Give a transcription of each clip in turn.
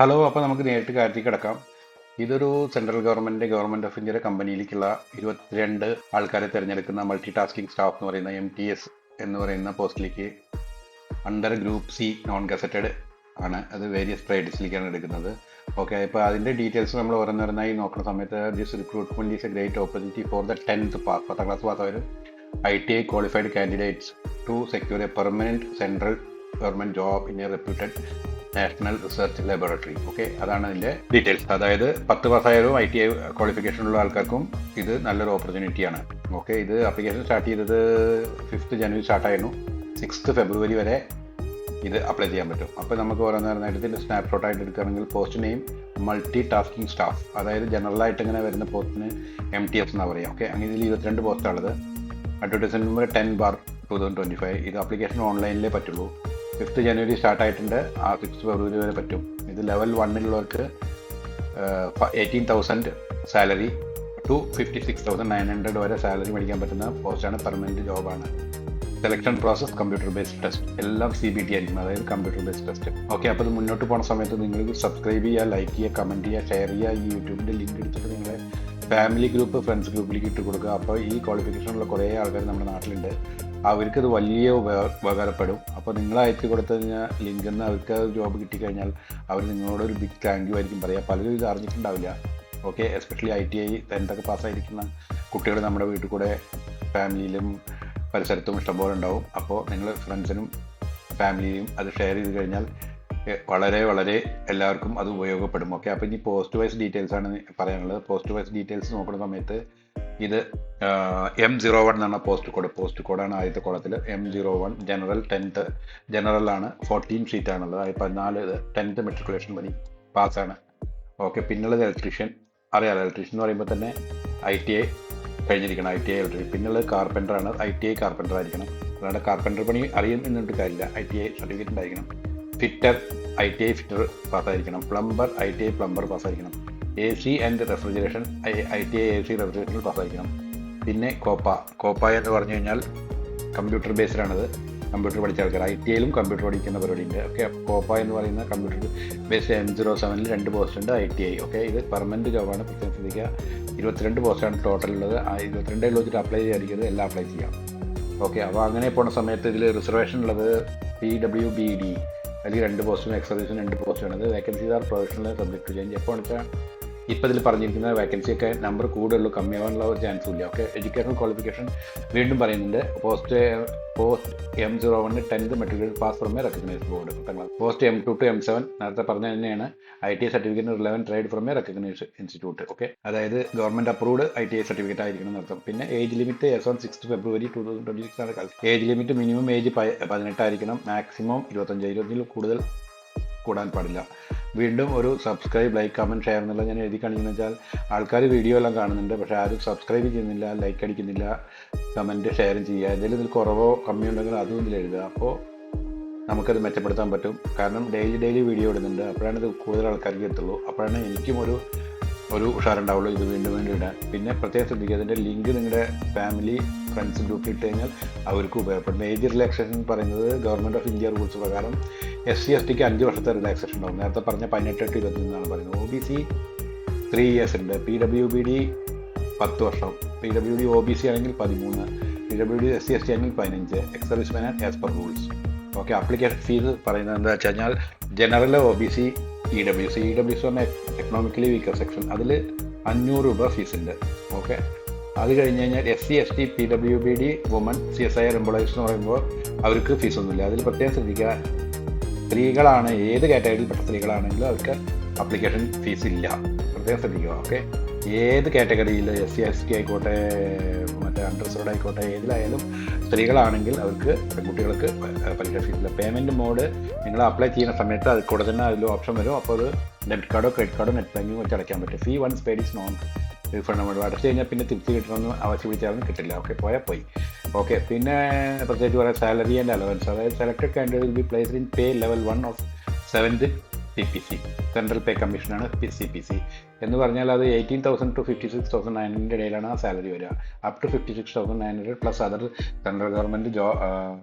Hello, അപ്പോൾ നമുക്ക് നേരിട്ട് കാര്യത്തിൽ കിടക്കാം. ഇതൊരു സെൻട്രൽ ഗവൺമെൻറ് ഓഫ് ഇന്ത്യയുടെ കമ്പനിയിലേക്കുള്ള 22 ആൾക്കാരെ തിരഞ്ഞെടുക്കുന്ന മൾട്ടി ടാസ്കിംഗ് സ്റ്റാഫ് എന്ന് പറയുന്ന MTS എന്ന് പറയുന്ന പോസ്റ്റിലേക്ക് under group C non gazetted ആണ്. അത് വേരിയസ് ട്രേഡ്സിലേക്കാണ് എടുക്കുന്നത്. ഓക്കെ, ഇപ്പോൾ അതിൻ്റെ ഡീറ്റെയിൽസ് നമ്മൾ ഓരോന്നോരോന്നായി നോക്കുന്ന സമയത്ത് this recruitment is a great opportunity for the 10th pass 10ാം ക്ലാസ് പാസ്സായവരും ITI qualified candidates to secure a permanent central government job in a reputed national research laboratory. Okay, അതാണ് അതിൻ്റെ ഡീറ്റെയിൽസ്. അതായത് 10 പാസ്സായാലും ITI ക്വാളിഫിക്കേഷനുള്ള ആൾക്കാർക്കും ഇത് നല്ലൊരു ഓപ്പർച്യൂണിറ്റിയാണ്. ഓക്കെ, ഇത് application start ചെയ്തത് 5th ജനുവരി സ്റ്റാർട്ടായിരുന്നു. 6th ഫെബ്രുവരി വരെ ഇത് അപ്ലൈ ചെയ്യാൻ പറ്റും. അപ്പോൾ നമുക്ക് ഓരോന്നേരമായിട്ട് ഇതിൻ്റെ സ്നാപ്ഷോട്ടായിട്ട് എടുക്കുകയാണെങ്കിൽ post name multi tasking staff, അതായത് ജനറലായിട്ട് ഇങ്ങനെ വരുന്ന പോസ്റ്റിന് MTS എന്നാണ് പറയുക. ഓക്കെ, അങ്ങനെ ഇതിൽ 22 പോസ്റ്റാണുള്ളത്. Advertisement number 10/2025. ഇത് ആപ്ലിക്കേഷൻ ഓൺലൈനിലേ പറ്റുള്ളൂ. 5th ജനുവരി സ്റ്റാർട്ടായിട്ടുണ്ട്. 6th ഫെബ്രുവരി വരെ പറ്റും. ഇത് ലെവൽ 1-ലുള്ളവർക്ക് 18,000 സാലറി ടു 56,900 വരെ സാലറി മേടിക്കാൻ പറ്റുന്ന പോസ്റ്റാണ്. പെർമനൻറ്റ് ജോബാണ്. Selection process computer based test, എല്ലാം CBT ആയിരിക്കും, അതായത് കമ്പ്യൂട്ടർ ബേസ്ഡ് ടെസ്റ്റ്. ഓക്കെ, അപ്പോൾ ഇത് മുന്നോട്ട് പോകുന്ന സമയത്ത് നിങ്ങൾ സബ്സ്ക്രൈബ് ചെയ്യുക, ലൈക്ക് ചെയ്യുക, കമൻറ്റ് ചെയ്യുക, ഷെയർ ചെയ്യുക. ഈ യൂട്യൂബിൻ്റെ ലിങ്ക് എടുത്തിട്ട് നിങ്ങളെ ഫാമിലി ഗ്രൂപ്പ്, ഫ്രണ്ട്സ് ഗ്രൂപ്പിലേക്ക് ഇട്ട് കൊടുക്കുക. അപ്പോൾ ഈ ക്വാളിഫിക്കേഷനുള്ള കുറേ ആൾക്കാർ നമ്മുടെ നാട്ടിലുണ്ട്. അവർക്കത് വലിയ ഉപകാരപ്പെടും. അപ്പോൾ നിങ്ങൾ അയച്ചു കൊടുത്തു കഴിഞ്ഞാൽ ലിങ്കിൽ നിന്ന് അവർക്ക് ജോബ് കിട്ടിക്കഴിഞ്ഞാൽ അവർ നിങ്ങളോടൊരു ബിഗ് താങ്ക് യു ആയിരിക്കും പറയുക. പലരും ഇത് അറിഞ്ഞിട്ടുണ്ടാവില്ല. ഓക്കെ, എസ്പെഷ്യലി ITI 10th പാസ്സായിരിക്കുന്ന കുട്ടികൾ നമ്മുടെ വീട്ടിൽ കൂടെ ഫാമിലിയിലും പരിസരത്തും ഇഷ്ടംപോലെ ഉണ്ടാവും. അപ്പോൾ നിങ്ങൾ ഫ്രണ്ട്സിനും ഫാമിലിയും അത് ഷെയർ ചെയ്ത് കഴിഞ്ഞാൽ വളരെ വളരെ എല്ലാവർക്കും അത് ഉപയോഗപ്പെടും. ഓക്കെ, അപ്പോൾ ഇനി പോസ്റ്റ് വൈസ് ഡീറ്റെയിൽസ് ആണ് പറയാനുള്ളത്. പോസ്റ്റ് വൈസ് ഡീറ്റെയിൽസ് നോക്കുന്ന സമയത്ത് ഇത് M01 എന്നാണ് പോസ്റ്റ് കോഡാണ് ആദ്യത്തെ കോളത്തിൽ. M01 general 10th ജനറലാണ്. 14 സീറ്റാണുള്ളത്. 14 10th matriculation വഴി പാസ്സാണ്. ഓക്കെ, പിന്നുള്ളത് ഇലക്ട്രീഷ്യൻ. അറിയാമല്ലോ, ഇലക്ട്രീഷ്യൻ എന്ന് പറയുമ്പോൾ തന്നെ ITI കഴിഞ്ഞിരിക്കണം. ITI electrician. പിന്നുള്ളത് കാർപ്പൻ്ററാണ്. ITI കാർപ്പൻ്റർ ആയിരിക്കണം. അല്ലാണ്ട് കാർപ്പൻ്റർ പണി അറിയുന്നിട്ട് കാര്യമില്ല. ITI സർട്ടിഫിക്കറ്റ് ഉണ്ടായിരിക്കണം. ഫിറ്റർ ITI ഫിറ്റർ പാസ്സായിരിക്കണം. പ്ലംബർ ITI പ്ലംബർ പാസ്സായിരിക്കണം. AC and refrigeration ITI AC റെഫ്രിജറേഷനിൽ പാസ്സായിരിക്കണം. പിന്നെ കോപ്പ എന്ന് പറഞ്ഞു കഴിഞ്ഞാൽ കമ്പ്യൂട്ടർ ബേസ്ഡാണത്. കമ്പ്യൂട്ടർ പഠിച്ച ആൾക്കാർ ITIയിലും കമ്പ്യൂട്ടർ പഠിക്കുന്ന പരിപാടിയുണ്ട്. ഓക്കെ, കോപ്പ എന്ന് പറയുന്ന കമ്പ്യൂട്ടർ ബേസ്ഡ് M07-ൽ 2 പോസ്റ്റ് ഉണ്ട്. ITI. ഓക്കെ, ഇത് പെർമനൻറ്റ് ജോബാണ്. പ്രത്യേകം ശ്രദ്ധിക്കുക. 22 പോസ്റ്റാണ് ടോട്ടൽ ഉള്ളത്. 22 വെച്ചിട്ട് അപ്ലൈ ചെയ്യാതിരിക്കുന്നത്, എല്ലാം അപ്ലൈ ചെയ്യാം. ഓക്കെ, അപ്പോൾ അങ്ങനെ പോകുന്ന സമയത്ത് ഇതിൽ റിസർവേഷൻ ഉള്ളത് PWBD, അതിൽ 2 പോസ്റ്റും എക്സ് സർവീസിന് 2 പോസ്റ്റാണത്. Vacancies are provisional subject to change. എപ്പോൾ വെച്ചാൽ ഇപ്പോൾ ഇതിൽ പറഞ്ഞിരിക്കുന്ന വേക്കൻസിയൊക്കെ നമ്പർ കൂടുതലുള്ളൂ, കമ്മിയാവാനുള്ള ഒരു ചാൻസും ഇല്ല. ഓക്കെ, എഡ്യൂക്കേഷണൽ ക്വാളിഫിക്കേഷൻ വീണ്ടും പറയുന്നുണ്ട്. Post M01 10th matriculation pass from A recognised board. Post M2 to M7 നേരത്തെ പറഞ്ഞ തന്നെയാണ്. ITI certificate relevant trade from A recognised institute. Okay, അതായത് ഗവൺമെൻറ് അപ്രൂവ്ഡ് ITI സർട്ടിഫിക്കറ്റ് ആയിരിക്കണം എന്നർത്ഥം. പിന്നെ ഏജ് ലിമിറ്റ് on 6th ഫെബ്രുവരി 2026 ആണ് കാലത്ത്. ഏജ് ലിമിറ്റ് മിനിമം ഏജ് 18 ആയിരിക്കണം. മാക്സിമം 25. 20-ൽ കൂടുതൽ കൂടാൻ പാടില്ല. വീണ്ടും ഒരു സബ്സ്ക്രൈബ്, ലൈക്ക്, കമൻറ്റ്, ഷെയർ എന്നുള്ളത് ഞാൻ എഴുതി കാണിക്കുന്നത് വെച്ചാൽ ആൾക്കാർ വീഡിയോ എല്ലാം കാണുന്നുണ്ട്, പക്ഷേ ആരും സബ്സ്ക്രൈബ് ചെയ്യുന്നില്ല, ലൈക്ക് അടിക്കുന്നില്ല, കമൻറ്റ് ഷെയറും ചെയ്യുക. എന്തെങ്കിലും ഇതിൽ കുറവോ കമ്മിയോ ഉണ്ടെങ്കിൽ അതും ഇതിൽ എഴുതുക. അപ്പോൾ നമുക്കത് മെച്ചപ്പെടുത്താൻ പറ്റും. കാരണം ഡെയിലി വീഡിയോ ഇടുന്നുണ്ട്. അപ്പോഴാണ് ഇത് കൂടുതൽ ആൾക്കാർക്ക് എത്തുള്ളൂ. അപ്പോഴാണ് എനിക്കും ഒരു ഉഷാറുണ്ടാവുള്ളൂ ഇത് വീണ്ടും ഇടാൻ. പിന്നെ പ്രത്യേകം ശ്രദ്ധിക്കുക, അതിൻ്റെ ലിങ്ക് നിങ്ങളുടെ ഫാമിലി ഫ്രണ്ട്സ് ഗ്രൂപ്പിൽ ഇട്ട് കഴിഞ്ഞാൽ അവർക്ക് ഉപയോഗപ്പെടും. ഏജ് റിലാക്സേഷൻ പറയുന്നത് ഗവൺമെൻറ് ഓഫ് ഇന്ത്യ റൂൾസ് പ്രകാരം SC/STക്ക് 5 വർഷത്തെ റിലാക്സേഷൻ ഉണ്ടാവും. നേരത്തെ പറഞ്ഞ 18 to 21 പറയുന്നത്. OBC 3 years ഉണ്ട്. PWBD 10 വർഷം. PWD OBC ആണെങ്കിൽ 13. PWD SC/ST ആണെങ്കിൽ 15. Ex serviceman as per rules. Okay, application fees പറയുന്നത് എന്താ വെച്ച് കഴിഞ്ഞാൽ ജനറൽ, OBC, EWC പറഞ്ഞാൽ എക്കണോമിക്കലി വീക്കർ സെക്ഷൻ, അതിൽ 500 രൂപ ഫീസ് ഉണ്ട്. ഓക്കെ, അത് കഴിഞ്ഞ് കഴിഞ്ഞാൽ SC/ST, PWBD, woman, CSIR employees എന്ന് പറയുമ്പോൾ അവർക്ക് ഫീസൊന്നുമില്ല. അതിൽ പ്രത്യേകം ശ്രദ്ധിക്കുക, സ്ത്രീകളാണ്, ഏത് കാറ്റഗറിയിൽപ്പെട്ട സ്ത്രീകളാണെങ്കിലും അവർക്ക് ആപ്ലിക്കേഷൻ ഫീസ് ഇല്ല. പ്രത്യേകം ശ്രദ്ധിക്കുക. ഓക്കെ, ഏത് കാറ്റഗറിയിൽ SC/ST ആയിക്കോട്ടെ, മറ്റേ അൺറിസർവ്ഡ് ആയിക്കോട്ടെ, ഏതിലായാലും സ്ത്രീകളാണെങ്കിൽ അവർക്ക്, പെൺകുട്ടികൾക്ക് പരീക്ഷ ഫീസില്ല. പേയ്മെൻറ്റ് മോഡ് നിങ്ങൾ അപ്ലൈ ചെയ്യുന്ന സമയത്ത് അത് കൂടെ തന്നെ അതിൽ ഓപ്ഷൻ വരും. അപ്പോൾ അത് ഡെബിറ്റ് കാർഡോ ക്രെഡിറ്റ് കാർഡോ നെറ്റ് ബാങ്കിങ്ങോ വെച്ച് അടയ്ക്കാൻ പറ്റും. Fee once paid is non refundable. അടച്ചു കഴിഞ്ഞാൽ പിന്നെ തിരിച്ച് കിട്ടണമെന്ന് ആവശ്യം വിളിച്ചാലും കിട്ടില്ല. ഓക്കെ, പോയി. ഓക്കെ, പിന്നെ പ്രത്യേകിച്ച് പറയാം സാലറി ആൻഡ് അലവൻസ്. അതായത് selected candidate will be placed in pay level 1 of 7th CPC. Central pay കമ്മീഷനാണ് CPC എന്ന് പറഞ്ഞാൽ. അത് 18,000 to 56,900 ഇടയിലാണ് ആ സാലറി വരിക. Up to 56,900 plus other central government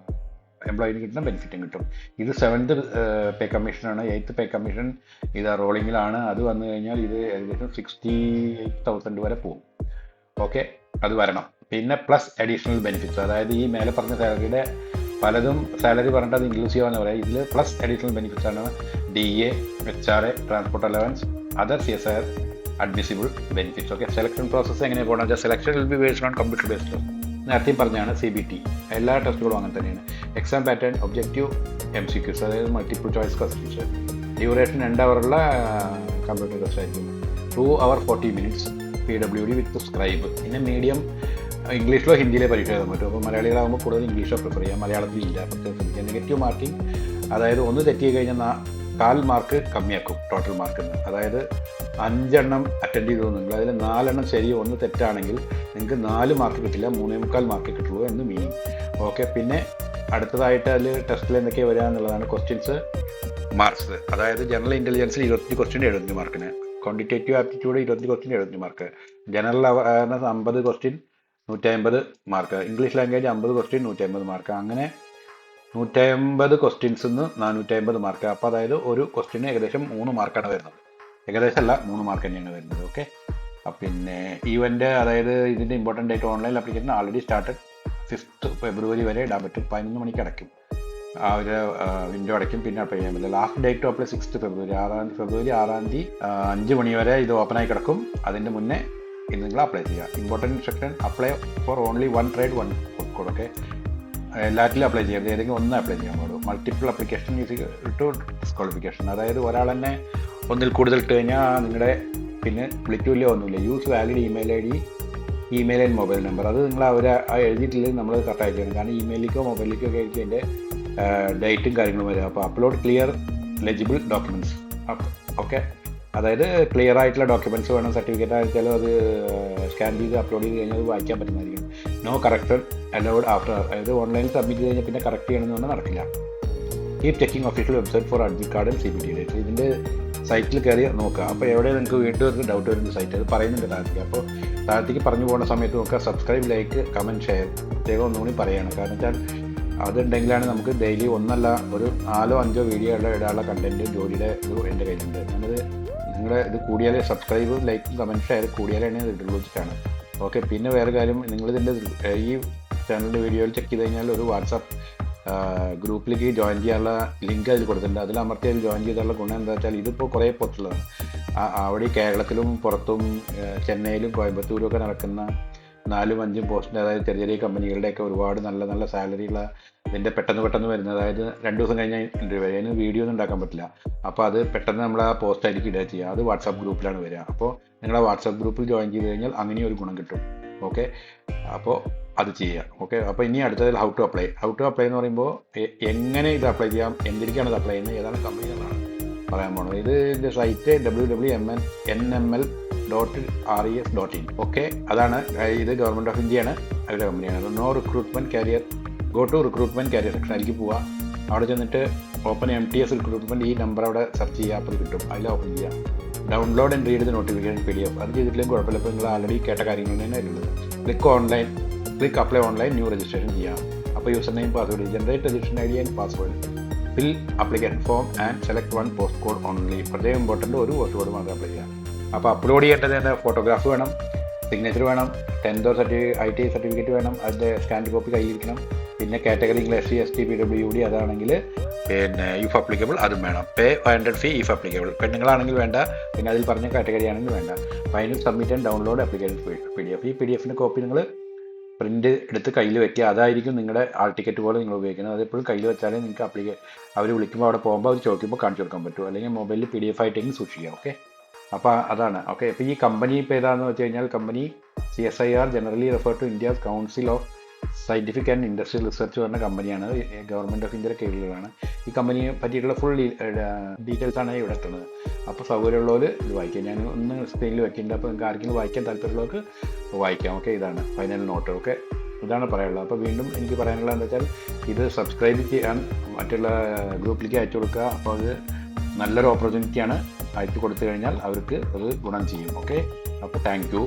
എംപ്ലോയിന് കിട്ടുന്ന ബെനിഫിറ്റും കിട്ടും. ഇത് 7th പേ കമ്മീഷനാണ്. 8th പേ കമ്മീഷൻ ഇത് റോളിങ്ങിലാണ്. അത് വന്നു കഴിഞ്ഞാൽ ഇത് ഏകദേശം 68,000 വരെ പോകും. ഓക്കെ, അത് വരണം. പിന്നെ പ്ലസ് അഡീഷണൽ ബെനിഫിറ്റ്സ്, അതായത് ഈ മേലെ പറഞ്ഞ സാലറിയുടെ പലതും സാലറി പറഞ്ഞിട്ട് അത് ഇൻക്ലൂസീവ് ആണെന്ന് പറയാം. ഇതിൽ പ്ലസ് അഡീഷണൽ ബെനിഫിറ്റ്സ് ആണ് DA, HRA, transport allowance, other CSR admissible benefits. Okay, selection process എങ്ങനെ പോകണം വെച്ചാൽ selection will be based on computer based. നേരത്തെയും പറഞ്ഞാണ് CBT. എല്ലാ ടെസ്റ്റുകളും അങ്ങനെ തന്നെയാണ്. എക്സാം പാറ്റേൺ, ഒബ്ജക്റ്റീവ്, MCQs, അതായത് മൾട്ടിപ്പിൾ ചോയ്സ് ക്വസ്റ്റ്യൻസ്. ഡ്യൂറേഷൻ 2 ഹവറുള്ള കമ്പ്യൂട്ടർ ടെസ്റ്റ് ആയിരിക്കും. 2 hour 40 minutes PWD with scribe. പിന്നെ മീഡിയം ഇംഗ്ലീഷിലോ ഹിന്ദിയിലോ പരീക്ഷ എഴുതാൻ പറ്റും. അപ്പോൾ മലയാളികളാകുമ്പോൾ കൂടുതൽ ഇംഗ്ലീഷോ പ്രിഫർ ചെയ്യാം, മലയാളത്തിൽ ഇല്ല. പ്രത്യേകിച്ച് നെഗറ്റീവ് മാർക്കിംഗ്, അതായത് ഒന്ന് തെറ്റി കഴിഞ്ഞാൽ 4 മാർക്ക് കമ്മിയാക്കും ടോട്ടൽ മാർക്കിൽ നിന്ന്. അതായത് 5 എണ്ണം അറ്റൻഡ് ചെയ്തു നിങ്ങൾ, അതിൽ 4 എണ്ണം ശരി, 1 തെറ്റാണെങ്കിൽ നിങ്ങൾക്ക് 4 മാർക്ക് കിട്ടില്ല, 3.25 മാർക്ക് കിട്ടുള്ളൂ എന്ന് മീനിങ്. ഓക്കെ, പിന്നെ അടുത്തതായിട്ട് അതിൽ ടെസ്റ്റിൽ എന്തൊക്കെയാണ് വരിക എന്നുള്ളതാണ്. ക്വസ്റ്റ്യൻസ് മാർക്സ്, അതായത് ജനറൽ ഇൻ്റലിജൻസിൽ 25 ക്വസ്റ്റ്യൻ 75 മാർക്കിന്, quantitative aptitude 25 question 75 mark, general awareness 50 question 150 mark, English language 50 question 150 mark. അങ്ങനെ 150 ക്വസ്റ്റ്യൻസിൽ നിന്ന് 450 മാർക്ക്. അപ്പോൾ അതായത് ഒരു ക്വസ്റ്റ്യന് ഏകദേശം 3 മാർക്കാണ് വരുന്നത്. ഏകദേശം അല്ല, 3 മാർക്ക് തന്നെയാണ് വരുന്നത്. ഓക്കെ, പിന്നെ ഈവൻ്റ്, അതായത് ഇതിൻ്റെ ഇമ്പോർട്ടൻ്റ് ആയിട്ട് online application already started. 5th February വരെ ഇടാൻ പറ്റും. 11 മണിക്ക് അടയ്ക്കും, ആ ഒരു വിൻഡോ അടയ്ക്കും. പിന്നെ അപ്ലൈ ചെയ്യാൻ പറ്റില്ല. Last date to apply 6th February, 6 തീയതി 5 മണി വരെ ഇത് ഓപ്പണായി കിടക്കും. അതിൻ്റെ മുന്നേ ഇത് നിങ്ങൾ അപ്ലൈ ചെയ്യുക. Important instruction, apply for only 1 trade 1 code. Okay, എല്ലാറ്റിലും അപ്ലൈ ചെയ്യരുത്, ഏതെങ്കിലും ഒന്ന് അപ്ലൈ ചെയ്യാൻ പാടും. മൾട്ടിപ്പിൾ അപ്ലിക്കേഷൻ ടു ഡിസ്ക്വാളിഫിക്കേഷൻ, അതായത് ഒരാൾ തന്നെ ഒന്നിൽ കൂടുതൽ ഇട്ട് കഴിഞ്ഞാൽ നിങ്ങളുടെ പിന്നെ വിളിക്കില്ല, ഒന്നുമില്ല. Use valid email ID, email and mobile number. അത് നിങ്ങൾ എഴുതിയിട്ടില്ലെങ്കിൽ നമ്മൾ കറക്റ്റ് ചെയ്യണം. കാരണം ഇമെയിലേക്കോ മൊബൈലിലേക്കോ ഒക്കെ ആയിരിക്കും അതിൻ്റെ ഡേറ്റും കാര്യങ്ങളും വരിക. അപ്പോൾ upload clear legible documents. Okay, അതായത് ക്ലിയർ ആയിട്ടുള്ള ഡോക്യുമെൻറ്റ്സ് വേണം. സർട്ടിഫിക്കറ്റ് ആയാലും അത് സ്കാൻ ചെയ്ത് അപ്ലോഡ് ചെയ്ത് കഴിഞ്ഞാൽ അത് വായിക്കാൻ പറ്റുന്നതായിരിക്കും. നോ കറക്റ്റഡ് അലൗഡ് ആഫ്റ്റർ, അതായത് ഓൺലൈനിൽ സബ്മിറ്റ് ചെയ്ത് കഴിഞ്ഞാൽ പിന്നെ കറക്റ്റ് ചെയ്യണമെന്ന് പറഞ്ഞാൽ നടക്കില്ല. Keep checking official website four admit card and CBT date. ഇതിൻ്റെ സൈറ്റിൽ കയറി നോക്കുക. അപ്പോൾ എവിടെ നിങ്ങൾക്ക് വീണ്ടും ഒരു ഡൗട്ട് വരുന്ന സൈറ്റ് അത് പറയുന്നുണ്ട് താഴത്തേക്ക്. അപ്പോൾ താഴത്തേക്ക് പറഞ്ഞു പോകുന്ന സമയത്ത് നോക്കുക. സബ്സ്ക്രൈബ്, ലൈക്ക്, കമൻറ്റ്, ഷെയർ പ്രത്യേകം ഒന്നുകൂടി പറയുകയാണ്. കാരണം വെച്ചാൽ അതുണ്ടെങ്കിലാണ് നമുക്ക് ഡെയിലി ഒന്നല്ല ഒരു 4-5 വീഡിയോ ഇടാനുള്ള കണ്ടൻറ്റ് ജോലിയുടെ ഇത് എൻ്റെ കയ്യിലുണ്ട്. ഞാനത് നിങ്ങളുടെ ഇത് കൂടിയാലേ സബ്സ്ക്രൈബും ലൈക്കും കമൻറ്റ് ഷെയർ കൂടിയാലാണ് ഇത് ഇട്ടുള്ളൂ വെച്ചിട്ടാണ്. ഓക്കെ, പിന്നെ വേറെ കാര്യം, നിങ്ങളിതിൻ്റെ ഈ ചാനലിൻ്റെ വീഡിയോയിൽ ചെക്ക് ചെയ്ത് കഴിഞ്ഞാൽ ഒരു വാട്സാപ്പ് ഗ്രൂപ്പിലേക്ക് ജോയിൻ ചെയ്യാനുള്ള ലിങ്ക് അതിൽ കൊടുത്തിട്ടുണ്ട്. അതിൽ അമർത്തി അതിൽ ജോയിൻ ചെയ്താലുള്ള ഗുണം എന്താ വെച്ചാൽ ഇതിപ്പോൾ കുറേ പുറത്തുള്ളതാണ്. അവിടെ കേരളത്തിലും പുറത്തും ചെന്നൈയിലും കോയമ്പത്തൂരും ഒക്കെ നടക്കുന്ന 4-5 പോസ്റ്റിൻ്റെ, അതായത് ചെറിയ ചെറിയ കമ്പനികളുടെയൊക്കെ ഒരുപാട് നല്ല നല്ല സാലറിയുള്ള ഇതിൻ്റെ പെട്ടെന്ന് വരുന്നത്. അതായത് 2 ദിവസം കഴിഞ്ഞാൽ ഇൻ്റർവ്യൂ വരിക. അതിന് വീഡിയോ ഒന്നും ഉണ്ടാക്കാൻ പറ്റില്ല. അപ്പോൾ അത് പെട്ടെന്ന് നമ്മൾ ആ പോസ്റ്റായിരിക്കും ഇടുക ചെയ്യുക. അത് വാട്സാപ്പ് ഗ്രൂപ്പിലാണ് വരിക. അപ്പോൾ നിങ്ങളുടെ വാട്സാപ്പ് ഗ്രൂപ്പിൽ ജോയിൻ ചെയ്ത് കഴിഞ്ഞാൽ അങ്ങനെ ഒരു ഗുണം കിട്ടും. ഓക്കെ, അപ്പോൾ അത് ചെയ്യുക. ഓക്കെ, അപ്പോൾ ഇനി അടുത്തതിൽ ഹൗ ടു അപ്ലൈ എന്ന് പറയുമ്പോൾ എങ്ങനെ ഇത് അപ്ലൈ ചെയ്യാം, എന്തിലേക്കാണ് ഇത് അപ്ലൈ ചെയ്യുന്നത്, ഏതാണ് കമ്പനി എന്നാണ് പറയാൻ പോകുന്നത്. ഇതിൻ്റെ സൈറ്റ് www.nml.res.in. ഓക്കെ, അതാണ്. ഇത് ഗവൺമെൻറ് ഓഫ് ഇന്ത്യയാണ്, അവരുടെ കമ്പനിയാണ്. No recruitment career, go to recruitment career സെക്ഷനിലേക്ക് പോവുക. അവിടെ ചെന്നിട്ട് ഓപ്പൺ MTS റിക്രൂട്ട്മെൻറ്റ്, ഈ നമ്പർ അവിടെ സെർച്ച് ചെയ്യുക. അപ്പോൾ കിട്ടും, അതിൽ ഓപ്പൺ ചെയ്യുക. Download and read the notification PDF. അത് ചെയ്തിട്ടില്ലെങ്കിൽ കുഴപ്പമില്ല. ഇപ്പോൾ നിങ്ങൾ ആൾറെഡി കേട്ട കാര്യങ്ങൾ തന്നെ ഉള്ളത്. Click apply online, new registration ചെയ്യാം. അപ്പോൾ user name, password, generate registration ID and password, fill application form and select 1 post code only. പ്രത്യേകം ഇമ്പോർട്ടൻ്റ്, ഒരു പോസ്റ്റ് കോഡ് മാത്രം അപ്ലൈ ചെയ്യാം. അപ്പോൾ അപ്ലോഡ് ചെയ്യേണ്ടത് ഫോട്ടോഗ്രാഫ് വേണം, സിഗ്നേച്ചർ വേണം, 10th ITI സർട്ടിഫിക്കറ്റ് വേണം, അതിൻ്റെ സ്കാൻഡ് കോപ്പി കയ്യിരിക്കണം. പിന്നെ കാറ്റഗറി SC ST PWD അതാണെങ്കിൽ പിന്നെ ഇഫ് അപ്ലിക്കബിൾ അതും വേണം. പേ 500 ഫീ ഇഫ് അപ്ലിക്കബിൾ. പെണ്ണുങ്ങളാണെങ്കിൽ വേണ്ട, പിന്നെ അതിൽ പറഞ്ഞ കാറ്റഗറി ആണെങ്കിൽ വേണ്ട. Final submit and download application PDF. ഈ PDFൻ്റെ കോപ്പി നിങ്ങൾ പ്രിൻ്റ് എടുത്ത് കയ്യിൽ വെക്കുക. അതായിരിക്കും നിങ്ങളുടെ ആൾ ടിക്കറ്റ് പോലെ നിങ്ങൾ ഉപയോഗിക്കുന്നത്. അതെപ്പോഴും കയ്യിൽ വെച്ചാലേ നിങ്ങൾക്ക് അവർ വിളിക്കുമ്പോൾ അവിടെ പോകുമ്പോൾ അവർ ചോദിക്കുമ്പോൾ കാണിച്ചു കൊടുക്കാൻ പറ്റും. അല്ലെങ്കിൽ മൊബൈലിൽ PDF ആയിട്ടെങ്കിലും സൂക്ഷിക്കുക. ഓക്കെ, അപ്പോൾ അതാണ്. ഓക്കെ, അപ്പോൾ ഈ കമ്പനി ഇപ്പോൾ ഏതാണെന്ന് വെച്ച് കഴിഞ്ഞാൽ കമ്പനി CSIR, generally refer to India's council of scientific and industrial research പറഞ്ഞ കമ്പനിയാണ്. ഗവൺമെൻറ് ഓഫ് ഇന്ത്യയുടെ കീഴിലാണ്. ഈ കമ്പനിയെ പറ്റിയിട്ടുള്ള ഫുൾ ഡീറ്റെയിൽസാണ് ഇവിടെ എത്തുന്നത്. അപ്പോൾ സൗകര്യമുള്ളവർ ഇത് വായിക്കാം. ഞാൻ ഒന്ന് സ്ക്രീനിൽ വെക്കുന്നുണ്ട്. അപ്പോൾ നിങ്ങൾക്ക് ആർക്കെങ്കിലും വായിക്കാൻ താല്പര്യമുള്ളവർക്ക് വായിക്കാം. ഓക്കെ, ഇതാണ് ഫൈനൽ നോട്ട്. ഓക്കെ, ഇതാണ് പറയാനുള്ളത്. അപ്പോൾ വീണ്ടും എനിക്ക് പറയാനുള്ളത് എന്താ വെച്ചാൽ ഇത് സബ്സ്ക്രൈബ് ചെയ്യാൻ മറ്റുള്ള ഗ്രൂപ്പിലേക്ക് അയച്ചു കൊടുക്കുക. അപ്പോൾ അത് നല്ലൊരു ഓപ്പർച്യൂണിറ്റിയാണ്. അയച്ചു കൊടുത്തു കഴിഞ്ഞാൽ അവർക്ക് അത് ഗുണം ചെയ്യും. ഓക്കെ, അപ്പോൾ താങ്ക് യു.